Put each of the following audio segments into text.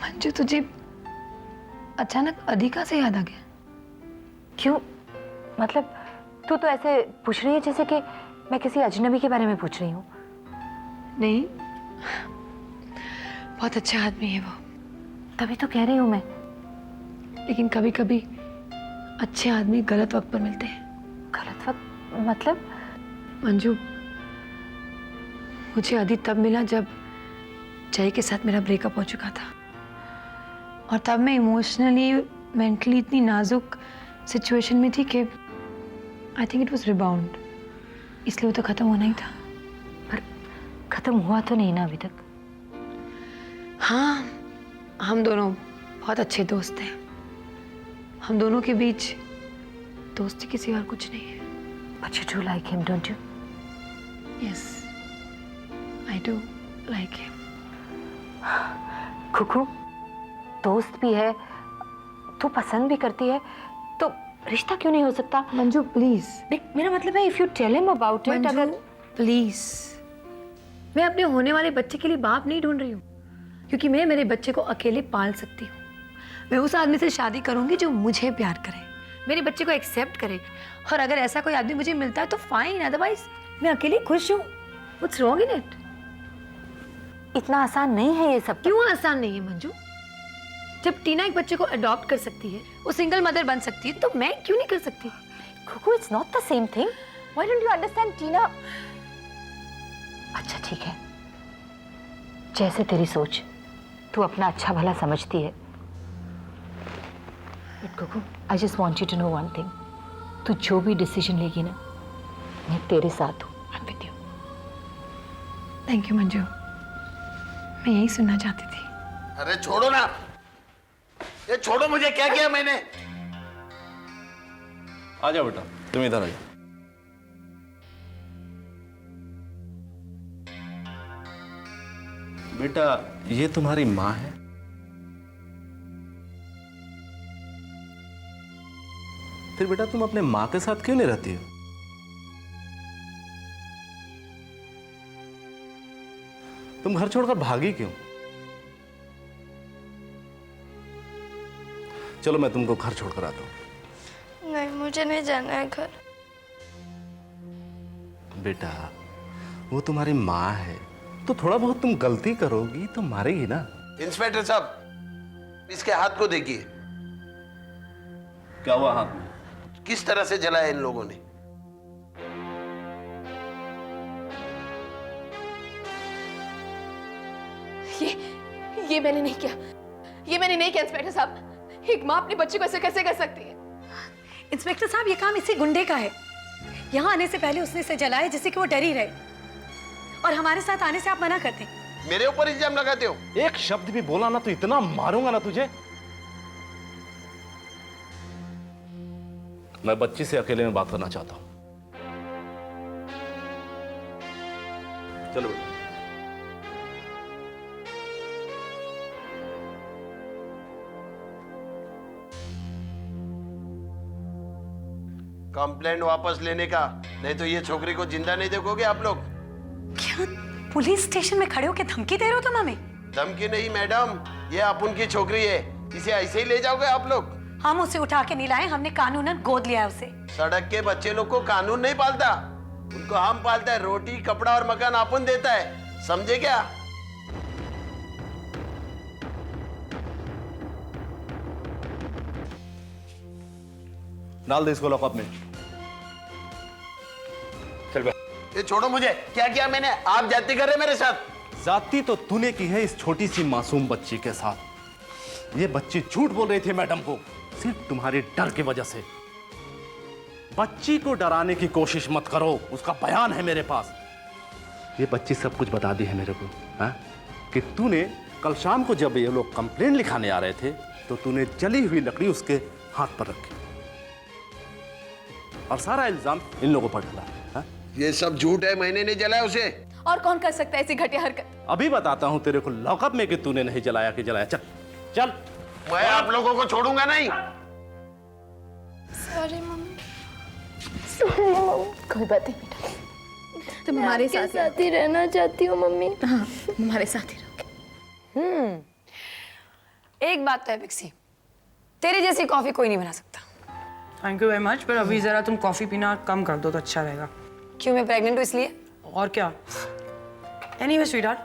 मंजू, तुझे अचानक अधिका से याद आ गया? क्यों? मतलब तू तो ऐसे पूछ रही है जैसे कि मैं किसी अजनबी के बारे में पूछ रही हूँ। नहीं, बहुत अच्छा आदमी है वो। तभी तो कह रही हूँ मैं। लेकिन कभी कभी अच्छे आदमी गलत वक्त पर मिलते हैं। गलत वक्त मतलब? मंजू, मुझे आदि तब मिला जब जय के साथ मेरा ब्रेकअप हो चुका था, और तब मैं इमोशनली मेंटली इतनी नाजुक सिचुएशन में थी कि I think it was rebound, इसलिए वो तो खत्म होना ही था। पर खत्म हुआ तो नहीं ना अभी तक? हाँ, हम दोनों बहुत अच्छे दोस्त हैं। हम दोनों के बीच दोस्ती के सिवा और कुछ नहीं है। But you do like him, don't you? Yes, I do like him. खुखू, दोस्त भी है, तू पसंद भी करती है, तो रिश्ता क्यों नहीं हो सकता? मंजू प्लीज। देख, मेरा मतलब है, if you tell him about it, अगर प्लीज, मैं अपने होने वाले बच्चे के लिए बाप नहीं ढूंढ रही हूँ, क्योंकि मैं मेरे बच्चे को अकेले पाल सकती हूँ। मैं उस आदमी से शादी करूंगी जो मुझे प्यार करे, मेरे बच्चे को एक्सेप्ट करे, और अगर ऐसा कोई आदमी मुझे मिलता है तो फाइन, अदरवाइज मैं अकेली खुश हूँ। What's wrong in it? इतना आसान नहीं है ये सब। क्यों आसान नहीं है मंजू? जब टीना एक बच्चे को अडॉप्ट कर सकती है, वो सिंगल मदर बन सकती है, तो मैं क्यों नहीं कर सकती? Khukhu, it's not the same thing. Why don't you understand Tina? अच्छा ठीक है, जैसे तेरी सोच, तू अपना अच्छा भला समझती है। But Khukhu, I just want you to know one thing. तू जो भी डिसीजन लेगी ना, मैं तेरे साथ हूँ। I am with you. Thank you Manju, मैं यही सुनना चाहती थी। अरे छोड़ो ना, ये छोड़ो मुझे। क्या किया मैंने? आ जाओ बेटा, तुम इधर आ जाओ। बेटा, ये तुम्हारी माँ है? फिर बेटा तुम अपने माँ के साथ क्यों नहीं रहती हो? तुम घर छोड़कर भागी क्यों? चलो मैं तुमको घर छोड़कर आता हूं। नहीं, मुझे नहीं जाना है घर। बेटा, वो तुम्हारी माँ है, तो थोड़ा बहुत तुम गलती करोगी तो मारेगी ना। इंस्पेक्टर साहब, इसके हाथ को देखिए। क्या हुआ हाथ में? किस तरह से जलाया इन लोगों ने। ये मैंने नहीं किया, ये मैंने नहीं किया इंस्पेक्टर साहब। एक माँ अपने बच्चे को ऐसे कैसे कर सकती है? इंस्पेक्टर साहब, ये काम इसी गुंडे का है। यहाँ आने से पहले उसने इसे जलाया जिससे कि वो डर ही रहे, और हमारे साथ आने से आप मना करते हैं। मेरे ऊपर इल्जाम लगाते हो? एक शब्द भी बोला ना तो इतना मारूंगा ना तुझे। मैं बच्ची से अकेले में बात करना चाहता हूं। चलो बेटा। कंप्लेंट वापस लेने का, नहीं तो ये छोकरी को जिंदा नहीं देखोगे आप लोग। क्या पुलिस स्टेशन में खड़े होकर धमकी दे रहे हो तुम हमें? धमकी नहीं मैडम, ये अपुन की छोकरी है, इसे ऐसे ही ले जाओगे आप लोग? हम उसे उठा के नहीं लाए, हमने कानूनन गोद लिया है उसे। सड़क के बच्चे लोग को कानून नहीं पालता, उनको हम पालता है। रोटी, कपड़ा और मकान अपन देता है, समझे क्या? डाल दे इसको लॉकअप में। चल बे। ये छोड़ो मुझे। क्या किया मैंने? आप जाती कर रहे मेरे साथ? जाती तो तूने की है इस छोटी सी मासूम बच्ची के साथ। ये बच्ची झूठ बोल रही थी मैडम को, सिर्फ तुम्हारे डर की वजह से। बच्ची को डराने की कोशिश मत करो, उसका बयान है मेरे पास। ये बच्ची सब कुछ बता दी है मेरे को, हाँ? कि तूने कल शाम को जब ये लोग कंप्लेंट लिखाने आ रहे थे तो तूने जली हुई लकड़ी उसके हाथ पर रखी, और सारा इल्जाम इन लोगों पर डाला, हाँ? ये सब झूठ है, मैंने नहीं जलाया उसे। और कौन कर सकता है ऐसी घटिया हरकत? अभी बताता हूं तेरे को लॉकअप में कि तूने नहीं जलाया कि जलाया। चल चल। मैं आप लोगों को छोड़ूंगा नहीं। Sorry mummy. कोई बात नहीं बेटा, तुम हमारे साथ ही रहना चाहती हूँ मम्मी। हाँ, हमारे साथ ही रहोगे। एक बात तो है पिक्सी, तेरे जैसी कॉफी कोई नहीं बना सकता। थैंक यू वेरी मच, पर अभी जरा तुम कॉफी पीना कम कर दो तो अच्छा रहेगा। क्यों, मैं प्रेग्नेंट हूँ इसलिए? और क्या? Anyway sweetheart,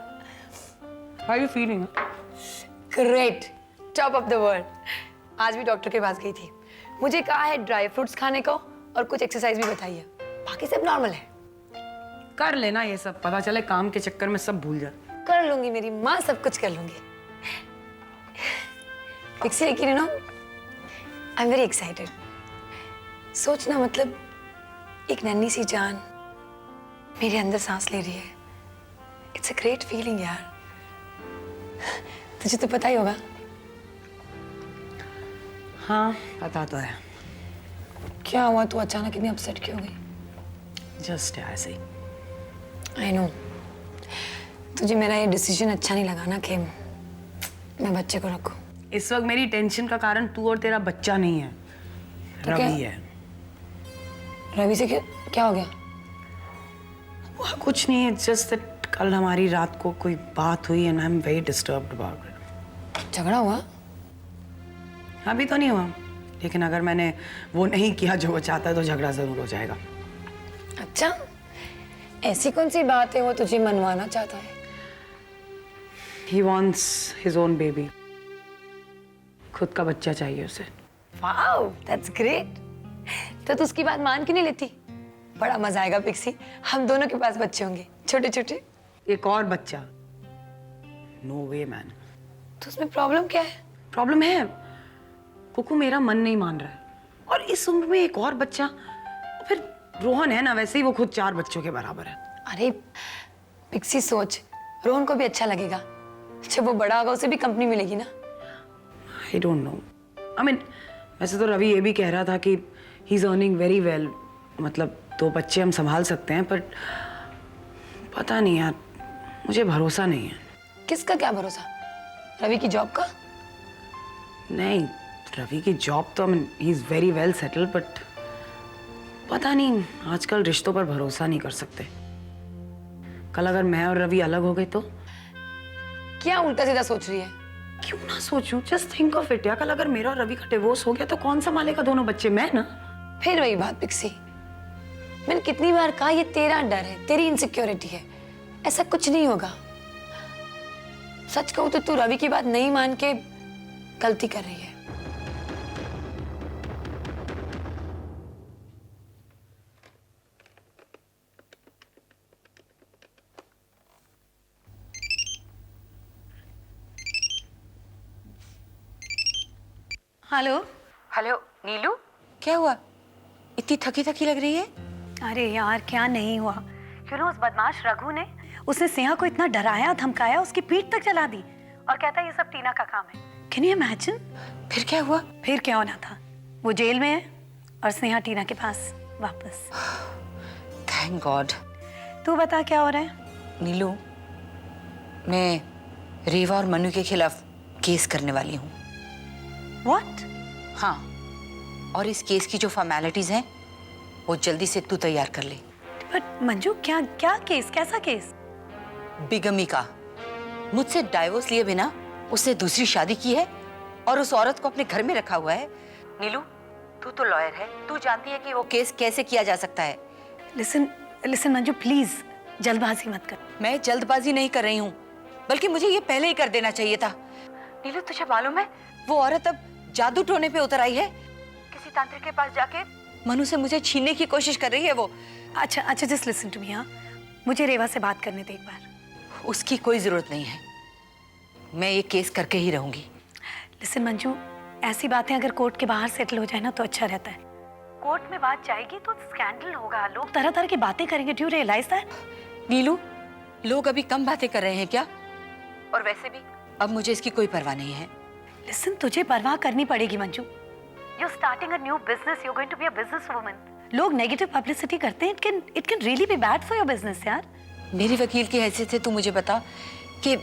how are you feeling? Great, top of the world. आज भी डॉक्टर के पास गई थी, मुझे कहा है ड्राई फ्रूट्स खाने को और कुछ एक्सरसाइज भी बताई है, बाकी सब नॉर्मल है। कर लेना ये सब, पता चले काम के चक्कर में सब भूल जाए। कर लूंगी मेरी माँ, सब कुछ कर लूंगी। पिक्सी, लेकिन you know I am very excited. सोचना, मतलब एक नन्ही सी जान मेरे अंदर सांस ले रही है। इट्स अ ग्रेट फीलिंग यार। तुझे तो पता ही होगा। हाँ पता तो है। क्या हुआ, तू अचानक इतनी अपसेट क्यों हो गई? जस्ट ऐसे ही। आई नो, तुझे मेरा ये डिसीजन अच्छा नहीं लगा ना कि मैं बच्चे को रखूं। इस वक्त मेरी टेंशन का कारण तू और तेरा बच्चा नहीं है, तो रवि क्या? है। रवि से क्या हो गया? कुछ नहीं, इट्स जस्ट दैट कल हमारी रात को कोई बात हुई and I am very disturbed about it. झगड़ा हुआ? अभी तो नहीं हुआ, लेकिन अगर मैंने वो नहीं किया जो वो चाहता है तो झगड़ा जरूर हो जाएगा। अच्छा, ऐसी कौन सी बात है वो तुझे मनवाना चाहता है? He wants his own baby. खुद का बच्चा चाहिए उसे। Wow, that's great. तो तू उसकी बात मान क्यों नहीं लेती? बड़ा मजा आएगा पिक्सी, हम दोनों के पास बच्चे होंगे, छोटे छोटे। एक और बच्चा? नो वे मैन। तो उसमें प्रॉब्लम क्या है? प्रॉब्लम है, कुकू मेरा मन नहीं मान रहा है, और इस उम्र में एक और बच्चा। फिर रोहन है ना, वैसे ही वो खुद 4 बच्चों के बराबर है। अरे पिक्सी, सोच, रोहन को भी अच्छा लगेगा। जब वो बड़ा होगा उसे भी कंपनी मिलेगी ना। I don't know, I mean वैसे तो रवि ये भी कह रहा था कि he is earning very well, मतलब 2 बच्चे हम संभाल सकते हैं, पर पता नहीं यार, मुझे भरोसा नहीं है। किसका क्या भरोसा? रवि की जॉब का? नहीं, रवि की जॉब तो he is very well settled, but पता नहीं, आजकल रिश्तों पर भरोसा नहीं कर सकते। कल अगर मैं और रवि अलग हो गए तो? क्या उल्टा सीधा सोच रही है? क्यों ना सोचूं, जस्ट थिंक ऑफ इट यार, कल अगर मेरा और रवि का डिवोर्स हो गया तो कौन संभालेगा दोनों बच्चे? मैं ना। फिर वही बात पिक्सी, मैंने कितनी बार कहा ये तेरा डर है, तेरी इनसिक्योरिटी है, ऐसा कुछ नहीं होगा। सच कहूं तो तू रवि की बात नहीं मान के गलती कर रही है। हेलो। हेलो नीलू, क्या हुआ? इतनी थकी थकी लग रही है। अरे यार, क्या नहीं हुआ। उस बदमाश रघु ने उसने स्नेहा को इतना डराया धमकाया, उसकी पीठ तक जला दी और कहता है ये सब टीना का काम है। Can you imagine? फिर क्या हुआ? फिर क्या होना था, वो जेल में है और स्नेहा टीना के पास वापस। Thank God. तू बता क्या हो रहा है? नीलू, मैं रीवा और मनु के खिलाफ केस करने वाली हूँ। व्हाट? हाँ, और इस केस की जो फॉर्मेलिटीज हैं वो जल्दी से तू तैयार कर ले। बट मंजू, क्या क्या केस, कैसा केस? बिगमी का। मुझसे डाइवोर्स लिए बिना उसने दूसरी शादी की है और उस औरत को अपने घर में रखा हुआ है। नीलू, तू तो लॉयर है, तू जानती है कि वो केस कैसे किया जा सकता है। लिसन लिसन मंजू, प्लीज जल्दबाजी मत कर। मैं जल्दबाजी नहीं कर रही हूँ, बल्कि मुझे ये पहले ही कर देना चाहिए था। नीलू, तुझे मालूम है वो औरत अब जादू टोने पे उतर आई है। किसी तांत्रिक के पास जाके मनु से मुझे छीनने की कोशिश कर रही है वो। अच्छा अच्छा, जस्ट लिसन टू मी। हाँ, मुझे रेवा से बात करने दे एक बार। उसकी कोई जरूरत नहीं है, मैं ये केस करके ही रहूंगी। लिसन मंजू, ऐसी बातें अगर कोर्ट के बाहर सेटल हो जाए ना तो अच्छा रहता है। कोर्ट में बात जाएगी तो स्कैंडल होगा, लोग तरह तरह की बातें करेंगे। Do you realise that? Neelu, लोग अभी कम बातें कर रहे हैं क्या? और वैसे भी अब मुझे इसकी कोई परवाह नहीं है। लिसन, तुझे परवाह करनी पड़ेगी Manju. You starting a new business, you going to be a business woman. लोग नेगेटिव पब्लिसिटी करते हैं, it can really be bad for your business यार। मेरी वकील की हैसियत से तू मुझे बता कि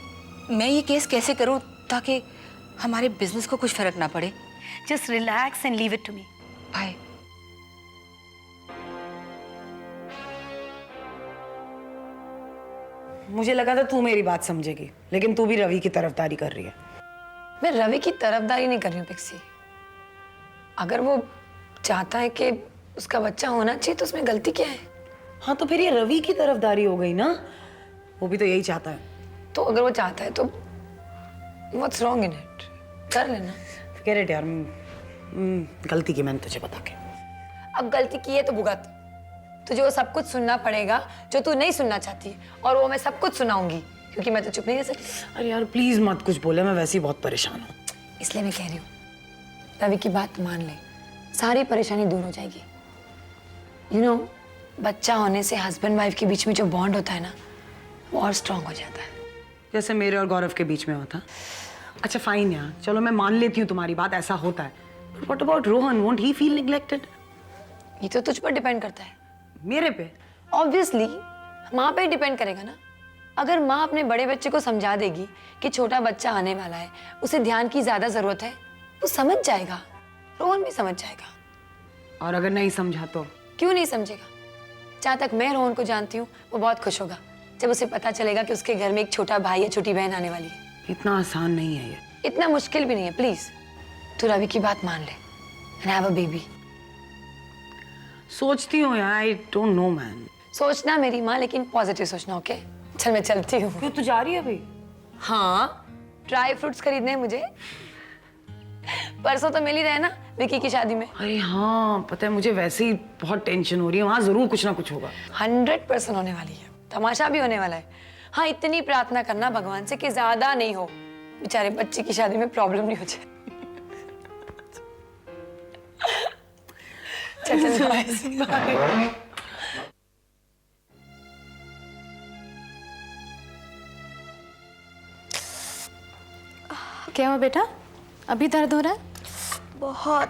मैं ये केस कैसे करूं ताकि हमारे बिजनेस को कुछ फर्क ना पड़े। Just relax and leave it to me. Bye. मुझे लगा था तू मेरी बात समझेगी, लेकिन तू भी रवि की तरफदारी कर रही है। मैं रवि की तरफदारी नहीं कर रही हूँ पिक्सी। अगर वो चाहता है कि उसका बच्चा होना चाहिए तो उसमें गलती क्या है? हाँ तो फिर ये रवि की तरफदारी हो गई ना, वो भी तो यही चाहता है। तो अगर वो चाहता है तो व्हाट्स रॉन्ग इन इट? कर लेना। कह रहे यार, गलती की मैंने तुझे बता के। अब गलती की है तो भुगत। तुझे वो सब कुछ सुनना पड़ेगा जो तू नहीं सुनना चाहती, और वो मैं सब कुछ सुनाऊंगी क्योंकि मैं तो चुप नहीं रह सकती। अरे यार प्लीज मत कुछ बोले, मैं वैसे ही बहुत परेशान हूँ। इसलिए मैं कह रही हूँ रवि की बात मान ले, सारी परेशानी दूर हो जाएगी। यू नो, बच्चा होने से हस्बैंड वाइफ के बीच में जो बॉन्ड होता है ना, वो और स्ट्रांग हो जाता है। जैसे मेरे और गौरव के बीच में होता। अच्छा फाइन यार, चलो मैं मान लेती हूँ तुम्हारी बात, ऐसा होता है। What about Rohan, won't he feel neglected? ये तो तुझ पर डिपेंड करता है। मेरे पे? ऑब्वियसली माँ पे डिपेंड करेगा ना। अगर माँ अपने बड़े बच्चे को समझा देगी कि छोटा बच्चा आने वाला है, उसे ध्यान की ज्यादा जरूरत है, वो समझ जाएगा, रोहन भी समझ जाएगा। और अगर नहीं समझा तो? क्यों नहीं समझेगा? जहाँ तक मैं रोहन को जानती हूँ, वो बहुत खुश होगा जब उसे पता चलेगा कि उसके घर में एक छोटा भाई या छोटी बहन आने वाली है। इतना आसान नहीं है ये। इतना मुश्किल भी नहीं है। प्लीज तू रवि की बात मान ले एंड हैव अ बेबी। सोचती हूँ यार, आई डोंट नो मैन। सोचना मेरी माँ, लेकिन पॉजिटिव सोचना, ओके? चल मैं चलती हूँ। क्यों, तू जा रही है अभी? हाँ, ड्राई फ्रूट्स खरीदने हैं मुझे। परसों तो मिल ही रहे ना विकी की शादी में। अरे हाँ पता है, मुझे वैसे ही बहुत टेंशन हो रही है, वहाँ जरूर कुछ ना कुछ होगा। 100% होने वाली है, तमाशा भी होने वाला है। हाँ, इतनी प्रार्थना करना भगवान से कि ज्यादा नहीं हो, बेचारे बच्चे की शादी में प्रॉब्लम नहीं हो जाए। चल बाय। क्या हुआ बेटा, अभी दर्द हो रहा है? बहुत।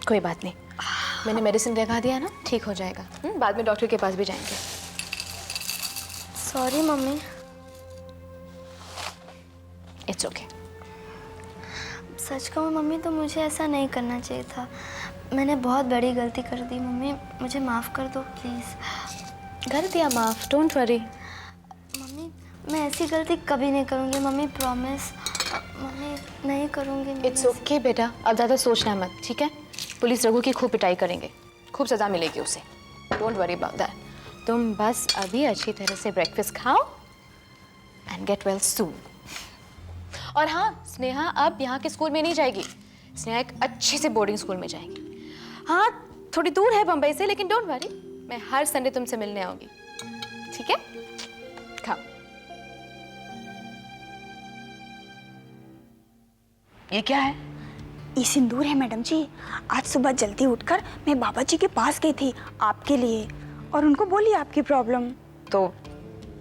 कोई बात नहीं, मैंने मेडिसिन लगा दिया ना, ठीक हो जाएगा। बाद में डॉक्टर के पास भी जाएंगे। Sorry mummy. It's okay. सच कहूँ मम्मी, तो मुझे ऐसा नहीं करना चाहिए था। मैंने बहुत बड़ी गलती कर दी मम्मी, मुझे माफ़ कर दो प्लीज़। कर दिया माफ, डोंट वरी। मम्मी मैं ऐसी गलती कभी नहीं करूँगी मम्मी, प्रॉमिस। मम्मी नहीं करूँगी। इट्स ओके बेटा, अब ज़्यादा सोचना मत, ठीक है? पुलिस रघु की खूब पिटाई करेंगे, खूब सज़ा मिलेगी उसे। Don't worry about that. तुम बस अभी अच्छी तरह से ब्रेकफास्ट खाओ एंड गेट वेल सून। और हाँ, स्नेहा अब यहाँ के स्कूल में नहीं जाएगी। स्नेहा एक अच्छे से बोर्डिंग स्कूल में जाएगी। हाँ, थोड़ी दूर है बम्बई से, लेकिन डोंट वरी, मैं हर संडे तुमसे मिलने आऊंगी, ठीक है? खाओ। ये क्या है? ये सिंदूर है मैडम जी। आज सुबह जल्दी उठकर मैं बाबा जी के पास गई थी आपके लिए, और उनको बोली आपकी प्रॉब्लम। तो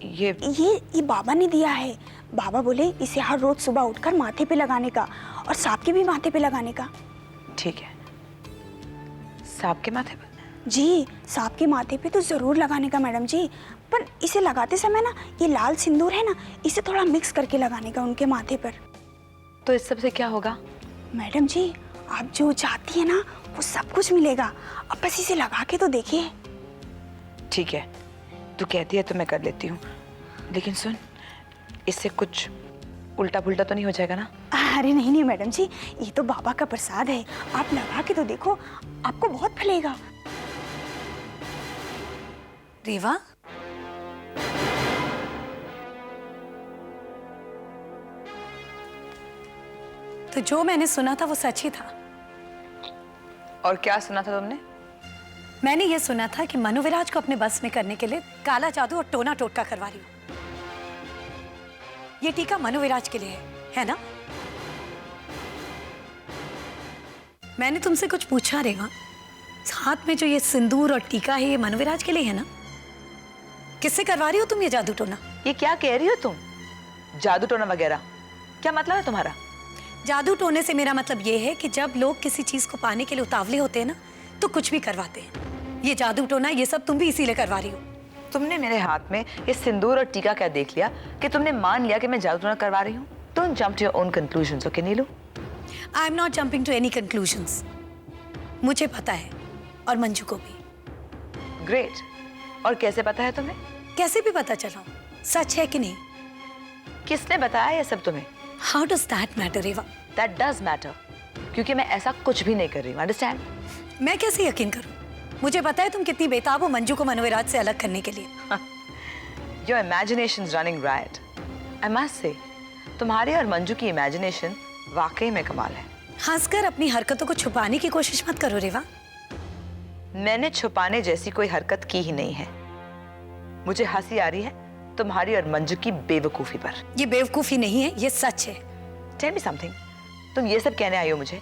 ये बाबा ने दिया है। बाबा बोले इसे हर रोज सुबह उठकर माथे पे लगाने का, और सांप के भी माथे पे लगाने का। ठीक है, सांप के माथे पर? जी, सांप के माथे पे तो जरूर लगाने का मैडम जी, पर इसे लगाते समय ना, ये लाल सिंदूर है ना, इसे थोड़ा मिक्स करके लगाने का उनके माथे पर। तो इस सब से क्या होगा? मैडम जी, आप जो चाहती है ना, वो सब कुछ मिलेगा। अब बस इसे लगा के तो देखिए। ठीक है, तू कहती है तो मैं कर लेती हूँ, लेकिन सुन, इससे कुछ उल्टा पुल्टा तो नहीं हो जाएगा ना? अरे नहीं नहीं मैडम जी, ये तो बाबा का प्रसाद है। आप लगा के तो देखो, आपको बहुत फलेगा। रेवा, तो जो मैंने सुना था वो सच ही था। और क्या सुना था तुमने? मैंने ये सुना था कि मनुविराज को अपने बस में करने के लिए काला जादू और टोना टोटका करवा रही हूँ। ये टीका मनुविराज के लिए है ना? मैंने तुमसे कुछ पूछा रेवा, हाथ में जो ये सिंदूर और टीका है, ये मनुविराज के लिए है ना? किससे करवा रही हो तुम ये जादू टोना? ये क्या कह रही हो तुम? जादू टोना वगैरह क्या मतलब है तुम्हारा? जादू टोने से मेरा मतलब ये है कि जब लोग किसी चीज को पाने के लिए उतावले होते हैं ना, तो कुछ भी करवाते हैं। ये जादू टोना, ये सब तुम भी इसीलिए करवा रही हो। तुमने मेरे हाथ में ये सिंदूर और टीका क्या देख लिया कि तुमने मान लिया कि मैं जादू टोना करवा रही हूँ? Don't jump to your own conclusions, okay Neelu? I am not jumping to any conclusions. मुझे पता है, और मंजू को भी। ग्रेट। और कैसे पता है तुम्हें? कैसे भी पता चला, सच है कि नहीं? किसने बताया ये सब तुम्हें? How does that matter Reva? That does matter, क्योंकि मैं ऐसा कुछ भी नहीं कर रही हूँ, अंडरस्टैंड? मैं कैसे यकीन करूं? मुझे पता है तुम कितनी बेताब हो मंजू को मनोविराज से अलग करने के लिए। Your imagination is running right. I must say, तुम्हारी और मंजू की इमेजिनेशन वाकई में कमाल है। हंसकर अपनी हरकतों को छुपाने की कोशिश मत करो रेवा। मैंने छुपाने जैसी कोई हरकत की ही नहीं है। मुझे हंसी आ रही है तुम्हारी और मंजू की बेवकूफी पर। ये बेवकूफी नहीं है, ये सच है। टेल मी समथिंग, तुम ये सब कहने आई हो मुझे?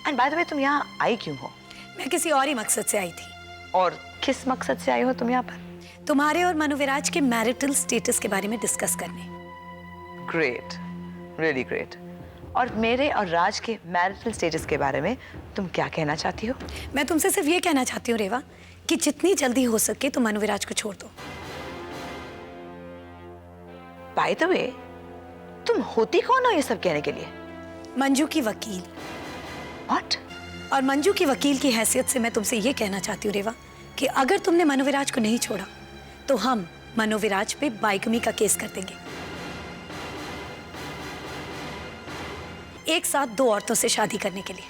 एंड बाय द वे, तुम यहाँ आई क्यों हो? मैं किसी और ही मकसद से आई थी। और किस मकसद से आई हो तुम यहाँ पर? तुम्हारे और मनोविराज के मैरिटल स्टेटस के बारे में डिस्कस करने। Great, really great. और मेरे और राज के मैरिटल स्टेटस के बारे में तुम क्या कहना चाहती हो? मैं तुमसे सिर्फ ये कहना चाहती हूँ रेवा कि जितनी जल्दी हो सके तुम मनोविराज को छोड़ दो। बाय द वे, तुम होती कौन हो ये सब कहने के लिए? मंजू की वकील। व्हाट? और मंजू की वकील की हैसियत से मैं तुमसे ये कहना चाहती हूँ रेवा कि अगर तुमने मनोविराज को नहीं छोड़ा तो हम मनोविराज पे बाइगमी का केस कर देंगे। एक साथ दो औरतों से शादी करने के लिए।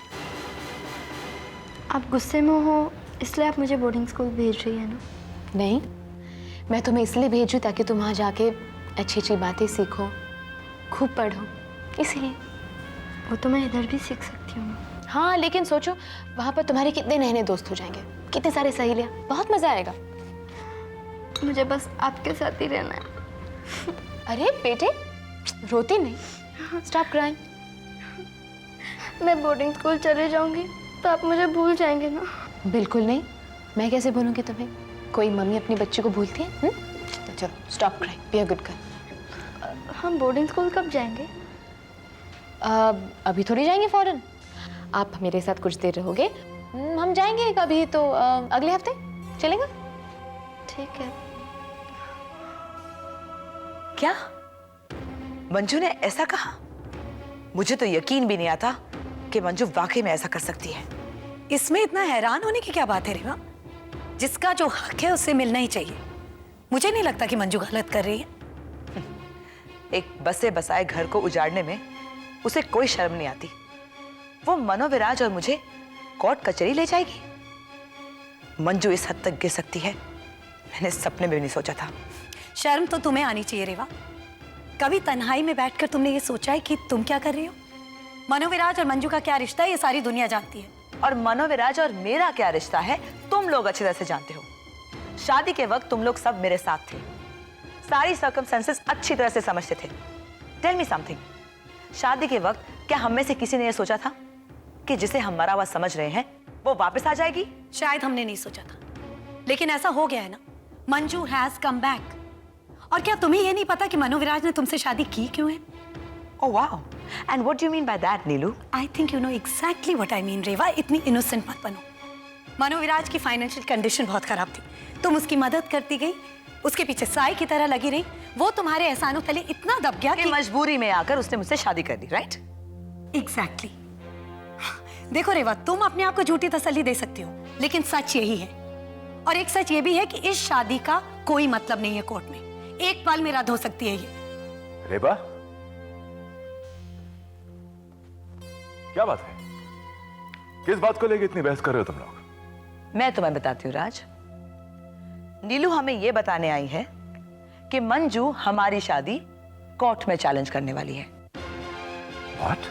आप गुस्से में हो इसलिए आप मुझे बोर्डिंग स्कूल भेज रही है ना? नहीं, मैं तुम्हें इसलिए भेजूँ ताकि तुम वहाँ जाके अच्छी अच्छी बातें सीखो, खूब पढ़ो, इसलिए। वो तो मैं इधर भी सीख सकती हूँ। हाँ, लेकिन सोचो वहाँ पर तुम्हारे कितने नए नए दोस्त हो जाएंगे, कितने सारे सहेलियाँ, बहुत मज़ा आएगा। मुझे बस आपके साथ ही रहना है। अरे बेटे, रोती नहीं, स्टॉप क्राइंग। मैं बोर्डिंग स्कूल चले जाऊंगी तो आप मुझे भूल जाएंगे ना? बिल्कुल नहीं, मैं कैसे भूलूंगी तुम्हें? कोई मम्मी अपनी बच्ची को भूलती है? तो चलो stop crying, be a good girl. हम बोर्डिंग स्कूल कब जाएंगे? अभी थोड़ी जाएंगे फौरन। आप मेरे साथ कुछ देर रहोगे, हम जाएंगे कभी तो अगले हफ्ते चलेगा? ठीक है। क्या मंजू ने ऐसा कहा? मुझे तो यकीन भी नहीं आता कि मंजू वाकई में ऐसा कर सकती है। इसमें इतना हैरान होने की क्या बात है रेवा? जिसका जो हक है उससे मिलना ही चाहिए। मुझे नहीं लगता कि मंजू गलत कर रही है। एक बसे बसाए घर को उजाड़ने में उसे कोई शर्म नहीं आती। वो मनोविराज और मुझे कोर्ट कचहरी ले जाएगी। मंजू इस हद तक गिर सकती है, मैंने सपने में भी नहीं सोचा था। शर्म तो तुम्हें आनी चाहिए रेवा। कभी तन्हाई में बैठकर तुमने ये सोचा है कि तुम क्या कर रही हो? मनोविराज और मंजू का क्या रिश्ता है ये सारी दुनिया जानती है। और मनोविराज और मेरा क्या रिश्ता है तुम लोग अच्छी तरह से जानते हो। शादी के वक्त तुम लोग सब मेरे साथ थे, सारी सर्कमस्टेंसेस अच्छी तरह से समझते थे। टेल मी समथिंग, शादी के वक्त क्या हम में से किसी ने यह सोचा था कि जिसे हम मरा हुआ समझ रहे हैं वो वापस आ जाएगी? शायद हमने नहीं सोचा था, लेकिन ऐसा हो गया है ना। Manju has come back. और क्या तुम्हें ये नहीं पता कि मनोविराज ने तुमसे शादी की क्यों है? Oh wow, and what do you mean by that Neelu? I think you know exactly what I mean Reva. इतनी इनोसेंट मत बनो। मनोविराज की फाइनेंशियल कंडीशन बहुत खराब थी, तुम उसकी मदद करती गई, उसके पीछे साई की तरह लगी रही। वो तुम्हारे एहसानों तले इतना दब गया कि मजबूरी में आकर उसने मुझसे शादी कर दी, राइट? एग्जैक्टली। देखो रेवा, तुम अपने आप को झूठी तसल्ली दे सकती हो, लेकिन सच यही है। और एक सच ये भी है कि इस शादी का कोई मतलब नहीं है कोर्ट में। एक पल में रद्द हो सकती है ये। रेबा, क्या बात है? किस बात को लेकर इतनी बहस कर रहे हो तुम लोग? मैं तुम्हें बताती हूँ राज। नीलू हमें यह बताने आई है कि मंजू हमारी शादी कोर्ट में चैलेंज करने वाली है। What?